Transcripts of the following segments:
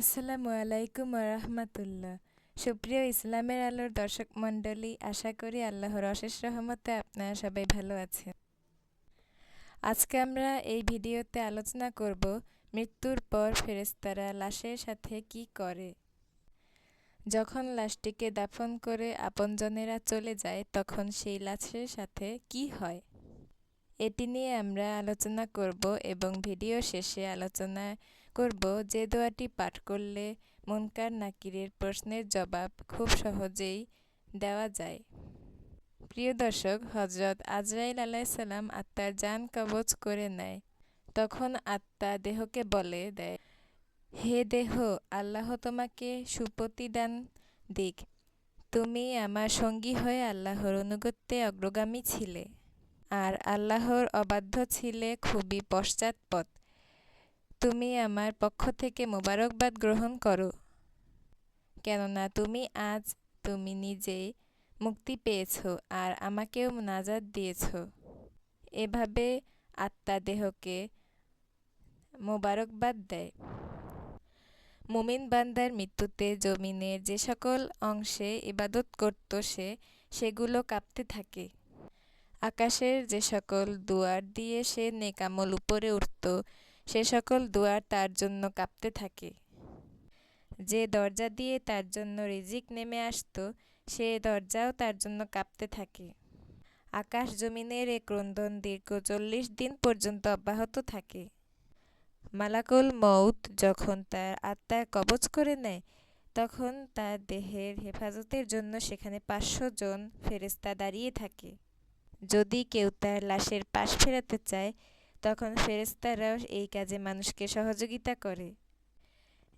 আসসালামু আলাইকুম রাহমাতুল্লাহ। সুপ্রিয় ইসলামের আলোর দর্শক মণ্ডলী, আশা করি আল্লাহর অশেষ রহমতে আপনারা সবাই ভালো আছেন। আজকে আমরা এই ভিডিওতে আলোচনা করব মৃত্যুর পর ফেরেশতারা লাশের সাথে কি করে। যখন লাশটিকে দাফন করে আপনজনেরা চলে যায় তখন সেই লাশের সাথে কি হয়, এটি নিয়ে আমরা আলোচনা করব এবং ভিডিও শেষে আলোচনা করব যে দোয়াটি পাঠ করলে মুনকার নাকিরের প্রশ্নের জবাব খুব সহজেই দেওয়া যায়। প্রিয় দর্শক, হযরত আজরাইল আলাইহিসসালাম আত্মার জান কবজ করে নেয়। তখন আত্মা দেহকে বলে দেয়, হে দেহ, আল্লাহ তোমাকে সুপ্রতিদান দিক। তুমি আমার সঙ্গী হয়ে আল্লাহর অনুগত্যে অগ্রগামী ছিলে আর আল্লাহর অবাধ্য ছিলে খুবই পশ্চাৎপদ। তুমি আমার পক্ষ থেকে মোবারকবাদ গ্রহণ করো, কেননা তুমি নিজেই মুক্তি পেয়েছ আর আমাকেও নাজাত দিয়েছ। এভাবে আত্মা দেহকে মোবারকবাদ দেয়। মুমিন বান্দার মৃত্যুতে জমিনের যে সকল অংশে ইবাদত করত সেগুলো কাঁপতে থাকে। আকাশের যে সকল দুয়ার দিয়ে সে নেক আমল উপরে উঠত সে সকল দুয়ার তার জন্য কাঁপতে থাকে। যে দরজা দিয়ে তার জন্য রিজিক নেমে আসত সে দরজাও তার জন্য কাঁপতে থাকে। আকাশ জমিনের এ ক্রন্দন দীর্ঘ 40 দিন পর্যন্ত অব্যাহত থাকে। মালাকুল মউত যখন তার আত্মার কবজ করে নেয় তখন তার দেহের হেফাজতের জন্য সেখানে 500 জন ফেরেশতা দাঁড়িয়ে থাকে। যদি কেউ তার লাশের পাশ ফেরাতে চায় তখন ফেরেশতারাও এই কাজে মানুষকে সহযোগিতা করে।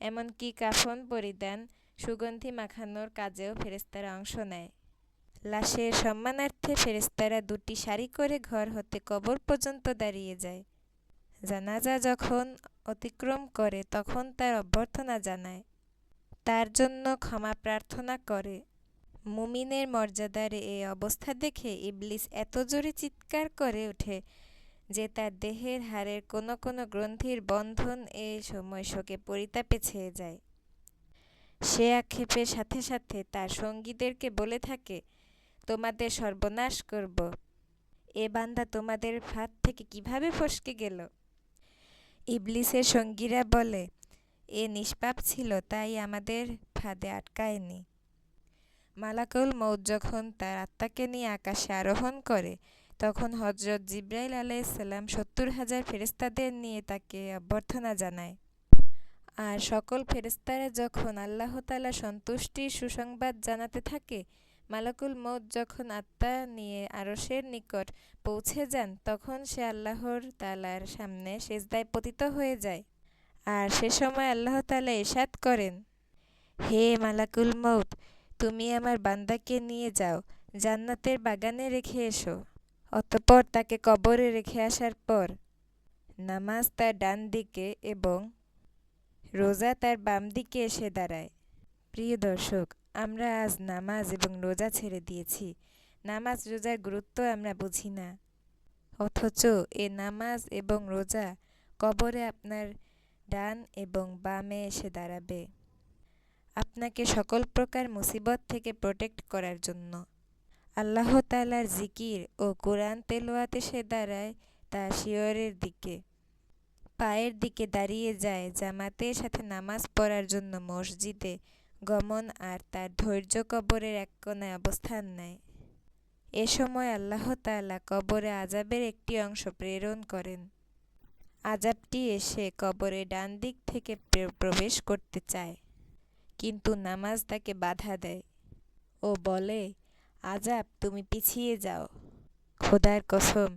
এমনকি কাফন পরিধান, সুগন্ধি মাখানোর কাজেও ফেরেশতারা অংশ নেয়। লাশের সম্মানার্থে ফেরেশতারা 2টি সারি করে ঘর হতে কবর পর্যন্ত দাঁড়িয়ে যায়। জানাজা যখন অতিক্রম করে তখন তার অভ্যর্থনা জানায়, তার জন্য ক্ষমা প্রার্থনা করে। মুমিনের মর্যাদার এই অবস্থা দেখে ইবলিস এত জোরে চিৎকার করে ওঠে যে তার দেহের হাড়ের কোনো কোনো গ্রন্থির বন্ধন এ সময় শোকে পরিতাপে ছেয়ে যায়। সে আক্ষেপের সাথে সাথে তার সঙ্গীদেরকে বলে থাকে, তোমাদের সর্বনাশ করব। এ বান্দা তোমাদের ফাঁদ থেকে কিভাবে ফসকে গেল? ইবলিসের সঙ্গীরা বলে, এ নিষ্পাপ ছিল তাই আমাদের ফাঁদে আটকায়নি। মালাকুল মউত যখন তার আত্মাকে নিয়ে আকাশে আরোহণ করে তখন হযরত জিবরাইল আলাইহিসসালাম 70,000 ফেরেশতাদের নিয়ে তাকে অভ্যর্থনা জানায়। আর সকল ফেরেশতারা যখন আল্লাহ তাআলার সন্তুষ্টির সুসংবাদ জানাতে থাকে, মালাকুল মউত যখন আত্মা নিয়ে আরশের নিকট পৌঁছে যান তখন সে আল্লাহ তাআলার সামনে সিজদায় পতিত হয়ে যায়। আর সে সময় আল্লাহ তাআলা ইরশাদ করেন, হে মালাকুল মউত, তুমি আমার বান্দাকে নিয়ে যাও, জান্নাতের বাগানে রেখে এসো। অতঃপর তাকে কবরে রেখে আসার পর নামাজ তার ডান দিকে এবং রোজা তার বাম দিকে এসে দাঁড়ায়। প্রিয় দর্শক, আমরা আজ নামাজ এবং রোজা ছেড়ে দিয়েছি। নামাজ রোজার গুরুত্ব আমরা বুঝি না, অথচ এ নামাজ এবং রোজা কবরে আপনার ডান এবং বামে এসে দাঁড়াবে আপনাকে সকল প্রকার মুসিবত থেকে প্রোটেক্ট করার জন্য। আল্লাহ তাআলার জিকির ও কোরআন তেলাওয়াতে সে দাঁড়ায় তার শিয়রের দিকে, পায়ের দিকে দাঁড়িয়ে যায় জামাতের সাথে নামাজ পড়ার জন্য মসজিদে গমন, আর তার ধৈর্য কবরের এক কোণায় অবস্থান নেয়। এ সময় আল্লাহ তাআলা কবরে আযাবের একটি অংশ প্রেরণ করেন। আযাবটি এসে কবরের ডান দিক থেকে প্রবেশ করতে চায়, কিন্তু নামাজ তাকে বাধা দেয় ও বলে, আযাব তুমি পিছিয়ে যাও। খোদার কসম,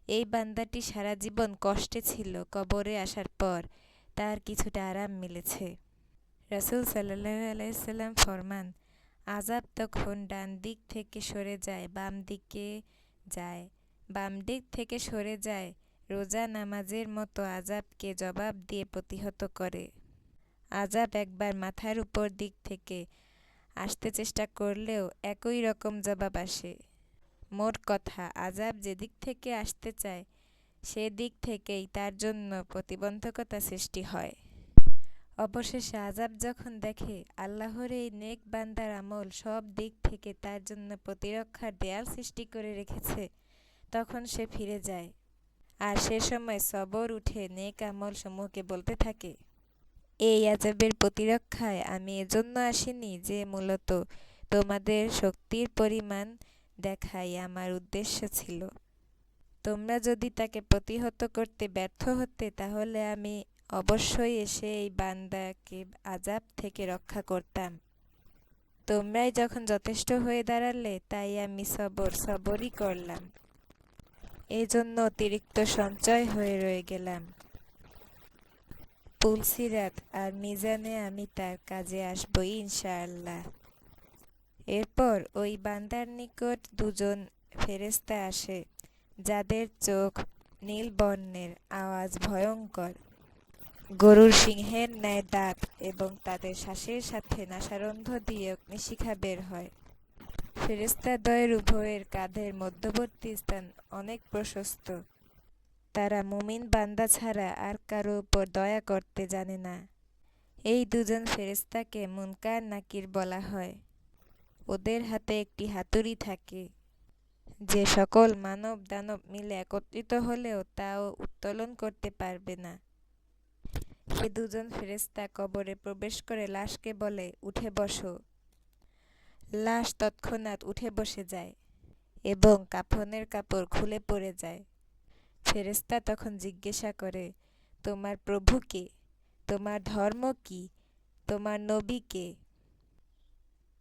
এই বান্দাটি সারা জীবন কষ্টে ছিল, কবরে আসার পর তার কিছুটা আরাম মিলেছে। রাসূল সাল্লাল্লাহু আলাইহি সাল্লাম ফরমান, আযাব তখন ডান দিক থেকে সরে যায় বাম দিকে যায়, বাম দিক থেকে সরে যায় রোজা নামাজের মতো আযাবকে জবাব দিয়ে প্রতিহত করে। আযাব একবার মাথার উপর দিক থেকে আসতে চেষ্টা করলেও একই রকম জবাব আসে। মোট কথা, আযাব যেদিক থেকে আসতে চায় সেদিক থেকেই তার জন্য প্রতিবন্ধকতা সৃষ্টি হয়। অবশেষে আযাব যখন দেখে আল্লাহর এই নেক বান্দার আমল সব দিক থেকে তার জন্য প্রতিরক্ষার দেয়াল সৃষ্টি করে রেখেছে, তখন সে ফিরে যায়। আর সে সময় সবর উঠে নেক আমল সমূহকে বলতে থাকে, এই আযাবের প্রতিরক্ষায় আমি এজন্য আসিনি যে মূলত তোমাদের শক্তির পরিমাণ দেখাই আমার উদ্দেশ্য ছিল। তোমরা যদি তাকে প্রতিহত করতে ব্যর্থ হতে তাহলে আমি অবশ্যই এসে এই বান্দাকে আযাব থেকে রক্ষা করতাম। তোমরাই যখন যথেষ্ট হয়ে দাঁড়ালে তাই আমি সবরই করলাম। এই জন্য অতিরিক্ত সঞ্চয় হয়ে রয়ে গেলাম। পুলসিরাত আর মিজানে আমি তার কাজে আসবই ইনশাআল্লাহ। এরপর ওই বান্দার নিকট দুজন ফেরেশতা আসে, যাদের চোখ নীল বর্ণের, আওয়াজ ভয়ঙ্কর, গরুর সিংহের ন্যায় দাঁত এবং তাদের শ্বাসের সাথে নাসারন্ধ্র দিয়ে অগ্নিশিখা বের হয়। ফেরেশতাদ্বয়ের উভয়ের কাঁধের মধ্যবর্তী স্থান অনেক প্রশস্ত। তারা মুমিন বান্দা ছাড়া আর কারো উপর দয়া করতে জানে না। এই দুজন ফেরেশতাকে মুনকার নাকির বলা হয়। ওদের হাতে একটি হাতুড়ি থাকে, যে সকল মানব দানব মিলে একত্রিত হলেও তাও উত্তোলন করতে পারবে না। এ দুজন ফেরেশতা কবরে প্রবেশ করে লাশকে বলে, উঠে বসো। লাশ তৎক্ষণাৎ উঠে বসে যায় এবং কাফনের কাপড় খুলে পড়ে যায়। ফেরেশতা তখন জিজ্ঞাসা করে, তোমার প্রভু কে? তোমার ধর্ম কি? তোমার নবী কে?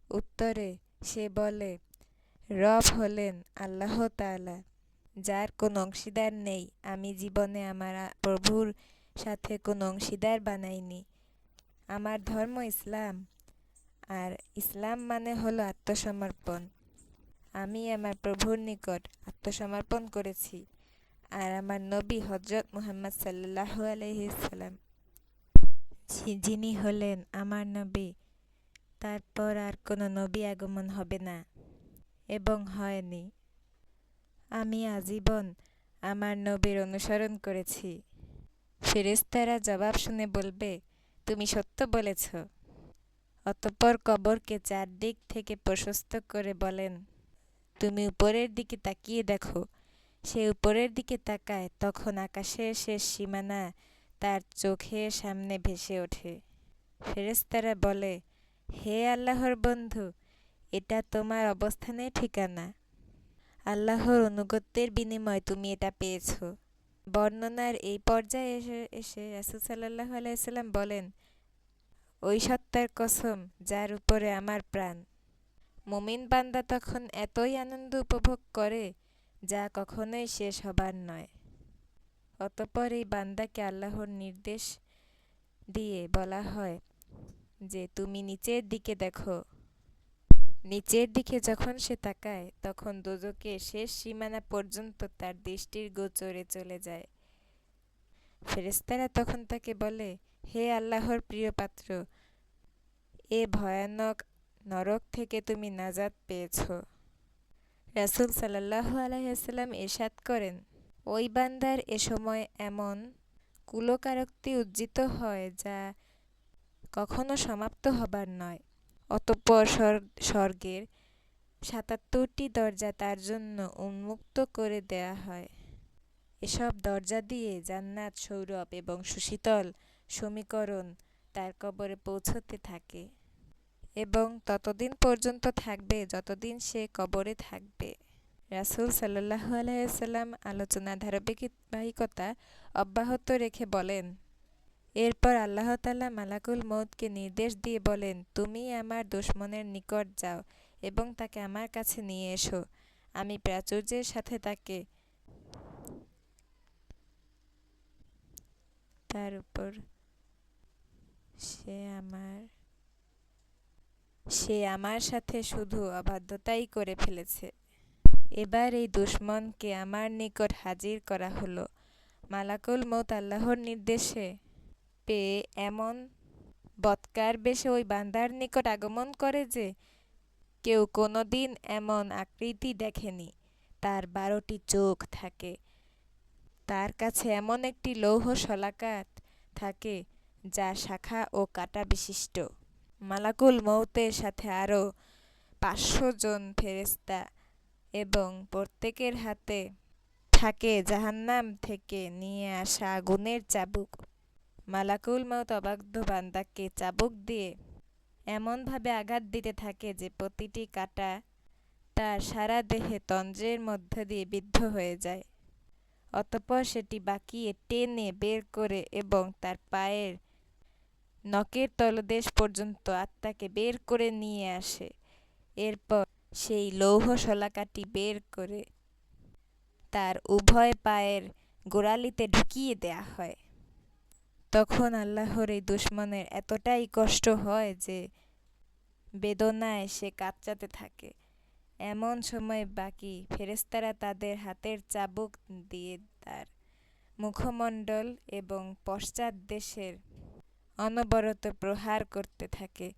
উত্তরে সে বলে, রব হলেন আল্লাহ তাআলা, যার কোনো অংশীদার নেই। আমি জীবনে আমার প্রভুর সাথে কোনো অংশীদার বানাইনি। আমার ধর্ম ইসলাম, আর ইসলাম মানে হলো আত্মসমর্পণ। আমি আমার প্রভুর নিকট আত্মসমর্পণ করেছি। আর আমার নবী হযরত মুহাম্মদ সাল্লাল্লাহু আলাইহি সাল্লাম, যিনি হলেন আমার নবী, তারপর আর কোনো নবী আগমন হবে না এবং হয়নি। আমি আজীবন আমার নবীর অনুসরণ করেছি। ফেরেশতারা জবাব শুনে বলবে, তুমি সত্য বলেছ। অতঃপর কবরকে চারদিক থেকে প্রশস্ত করে বলেন, তুমি উপরের দিকে তাকিয়ে দেখো। সে উপরের দিকে তাকায়, তখন আকাশের শেষ সীমানা তার চোখের সামনে ভেসে ওঠে। ফেরেশতারা বলে, হে আল্লাহর বন্ধু, এটা তোমার অবস্থানের ঠিকানা। আল্লাহর আনুগত্যের বিনিময়ে তুমি এটা পেয়েছ। বর্ণনার এই পর্যায়ে এসে রাসূল সাল্লাল্লাহু আলাইহি সাল্লাম বলেন, ওই সত্তার কসম যার উপরে আমার প্রাণ। মুমিন বান্দা তখন এতই আনন্দ উপভোগ করে যা কখনোই শেষ হবার নয়। অতঃপর এই বান্দাকে আল্লাহর নির্দেশ দিয়ে বলা হয় যে, তুমি নিচের দিকে দেখো। নিচের দিকে যখন সে তাকায়, তখন দোজখের শেষ সীমানা পর্যন্ত তার দৃষ্টির গোচরে চলে যায়। ফেরেশতারা তখন তাকে বলে, হে আল্লাহর প্রিয় পাত্র, এ ভয়ানক নরক থেকে তুমি নাজাত পেয়েছ। রাসূল সাল্লাল্লাহু আলাইহি ওয়াসাল্লাম ইরশাদ করেন, ওই বান্দার এ সময় এমন কুলোকারক্তি উজ্জিত হয় যা কখনো সমাপ্ত হবার নয়। অতঃপর স্বর্গের ৭৭টি দরজা তার জন্য উন্মুক্ত করে দেয়া হয়। এসব দরজা দিয়ে জান্নাত, সৌরভ এবং সুশীতল সমীকরণ তার কবরে পৌঁছতে থাকে এবং ততদিন পর্যন্ত থাকবে যতদিন সে কবরে থাকবে। রাসূল সাল্লাল্লাহু আলাইহি ওয়াসাল্লাম আলোচনার ধারাবাহিকতা অব্যাহত রেখে বলেন, এরপর আল্লাহ তাআলা মালাকুল মউতকে নির্দেশ দিয়ে বলেন, তুমি আমার দুশমনের নিকট যাও এবং তাকে আমার কাছে নিয়ে এসো। আমি প্রাচুর্যের সাথে তাকে তার উপর সে আমার সাথে শুধু অবাধ্যতাই করে ফেলেছে। এবার এই দুশমনকে আমার নিকট হাজির করা হলো। মালাকুল মউত আল্লাহর নির্দেশে পেয়ে এমন বৎকার বেশে ওই বান্দার নিকট আগমন করে যে কেউ কোনোদিন এমন আকৃতি দেখেনি। তার ১২টি চোখ থাকে। তার কাছে এমন একটি লৌহ শলাকা থাকে যা শাখা ও কাঁটা বিশিষ্ট। মালাকুল মউতের সাথে আরও 500 জন ফেরেশতা এবং প্রত্যেকের হাতে থাকে জাহান্নাম থেকে নিয়ে আসা আগুনের চাবুক। মালাকুল মউত অবাধ্য বান্দাকে চাবুক দিয়ে এমনভাবে আঘাত দিতে থাকে যে প্রতিটি কাঁটা তার সারা দেহে তন্দ্রের মধ্য দিয়ে বিদ্ধ হয়ে যায়। অতঃপর সেটি বাঁকিয়ে টেনে বের করে এবং তার পায়ের নখের তলদেশ পর্যন্ত আত্মাকে বের করে নিয়ে আসে। এরপর সেই লৌহ শলাকাটি বের করে তার উভয় পায়ের গোড়ালিতে ঢুকিয়ে দেয়া হয়। তখন আল্লাহর এই দুশমনের এতটাই কষ্ট হয় যে বেদনায় সে কাঁদতে থাকে। এমন সময় বাকি ফেরেশতারা তাদের হাতের চাবুক দিয়ে তার মুখমণ্ডল এবং পশ্চাৎ দেশের অনবরত প্রহার করতে থাকে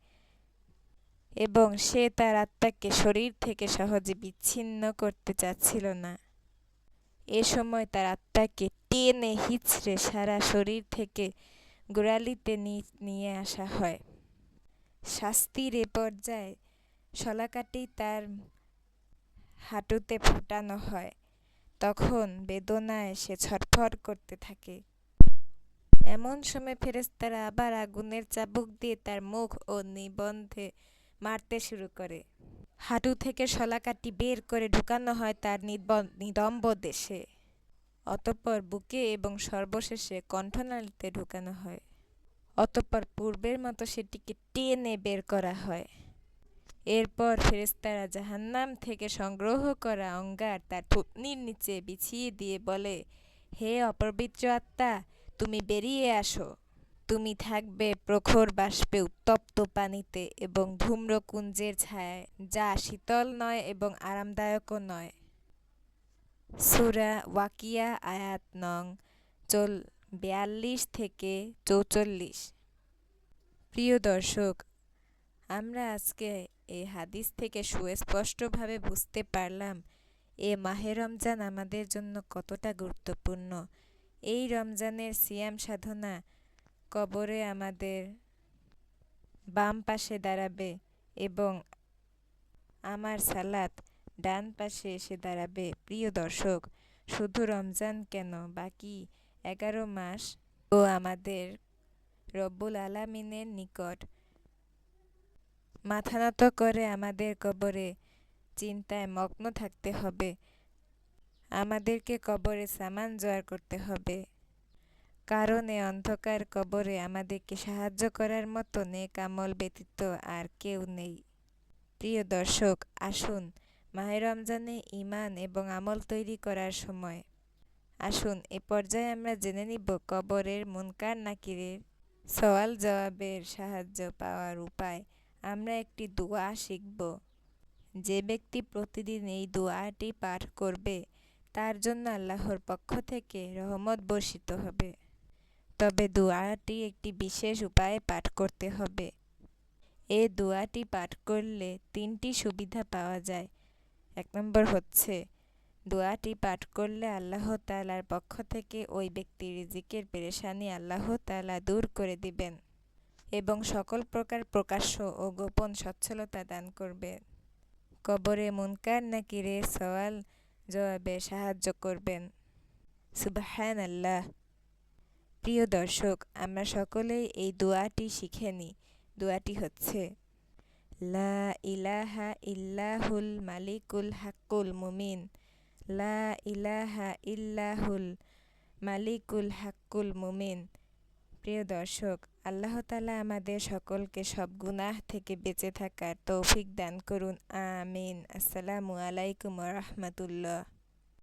এবং সে তার আত্মাকে শরীর থেকে সহজে বিচ্ছিন্ন করতে চাচ্ছিল না। এ সময় তার আত্মাকে টেনে হিঁচড়ে সারা শরীর থেকে গোড়ালিতে নিয়ে আসা হয়। শাস্তির এ পর্যায়ে শলাকাটি তার হাঁটুতে ফোটানো হয়। তখন বেদনায় সে ছটফট করতে থাকে। এমন সময় ফেরেশতারা আবার আগুনের চাবুক দিয়ে তার মুখ ও নিবন্ধে মারতে শুরু করে। হাঁটু থেকে শলাকাটি বের করে ঢুকানো হয় তার নিতম্ব দেশে, অতঃপর বুকে এবং সর্বশেষে কণ্ঠনালীতে ঢুকানো হয়। অতঃপর পূর্বের মতো সেটিকে টেনে বের করা হয়। এরপর ফেরেশতারা জাহান্নাম থেকে সংগ্রহ করা অঙ্গার তার থুতনির নিচে বিছিয়ে দিয়ে বলে, হে অপবিত্র আত্মা, তুমি বেরিয়ে আসো। তুমি থাকবে প্রখর বাষ্পে উত্তপ্ত পানিতে এবং ধূম্রকুঞ্জের ছায়ায়, যা শীতল নয় এবং আরামদায়কও নয়। সূরা ওয়াকিয়া আয়াত নং 42-44। প্রিয় দর্শক, আমরা আজকে এই হাদিস থেকে সুস্পষ্টভাবে বুঝতে পারলাম এ মাহে রমজান আমাদের জন্য কতটা গুরুত্বপূর্ণ। এই রমজানের সিয়াম সাধনা কবরে আমাদের বাম পাশে দাঁড়াবে এবং আমার সালাত ডান পাশে এসে দাঁড়াবে। প্রিয় দর্শক, শুধু রমজান কেন, বাকি 11 মাস ও আমাদের রব্বুল আলামিনের নিকট মাথা নত করে আমাদের কবরে চিন্তায় মগ্ন থাকতে হবে। আমাদেরকে কবরে সামান জোয়ার করতে হবে, কারণ এ অন্ধকার কবরে আমাদেরকে সাহায্য করার মতো নেক আমল ব্যতীত আর কেউ নেই। প্রিয় দর্শক, আসুন মাহে রমজানে ঈমান এবং আমল তৈরি করার সময় আসুন এ পর্যায়ে আমরা জেনে নিব কবরের মুনকার নাকিরের সওয়াল জবাবের সাহায্য পাওয়ার উপায়। আমরা একটি দোয়া শিখব। যে ব্যক্তি প্রতিদিন এই দোয়াটি পাঠ করবে তার জন্য আল্লাহর পক্ষ থেকে রহমত বর্ষিত হবে। তবে দোয়াটি একটি বিশেষ উপায়ে পাঠ করতে হবে। এই দোয়াটি পাঠ করলে 3টি সুবিধা পাওয়া যায়। 1 নম্বর হচ্ছে, দোয়াটি পাঠ করলে আল্লাহ তাআলার পক্ষ থেকে ওই ব্যক্তির রিজিকের পেরেশানি আল্লাহ তাআলা দূর করে দিবেন এবং সকল প্রকার প্রকাশ্য ও গোপন সচ্ছলতা দান করবেন। কবরে মুনকার নাকিরের সওয়াল জবাবে সাহায্য করবেন। সুবহানাল্লাহ। প্রিয় দর্শক, আমরা সকলেই এই দোয়াটি শিখে নিই। দোয়াটি হচ্ছে, লা ইলাহা ইল্লাহুল মালিকুল হাক্কুল মুমিন, লা ইলাহা ইল্লাহুল মালিকুল হাক্কুল মুমিন। প্রিয় দর্শক, আল্লাহ তাআলা আমাদের সকলকে সব গুনাহ থেকে বেঁচে থাকার তৌফিক দান করুন। আমিন। আসসালামু আলাইকুম ওয়া রাহমাতুল্লাহ।